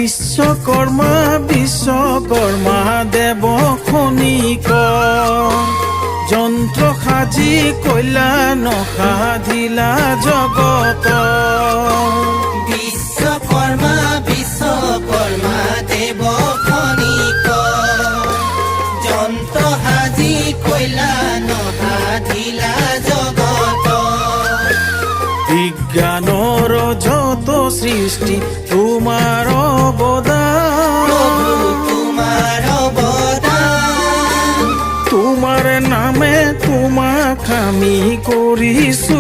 বিশ্বকর্মা বিশ্বকর্মা দেৱ খনিক যন্ত্ৰ সাজি কল্যাণ সাধিলা জগত। বিশ্বকর্মা বিশ্বকর্মা দেৱ খনিক যন্ত্ৰ সাজি কল্যাণ সাধিলা জগত। বিজ্ঞানৰ যত সৃষ্টি তোমাৰ অৱদান, তোমাৰ অৱদান, তোমাৰ নামে তোমাক আমি কৰিছো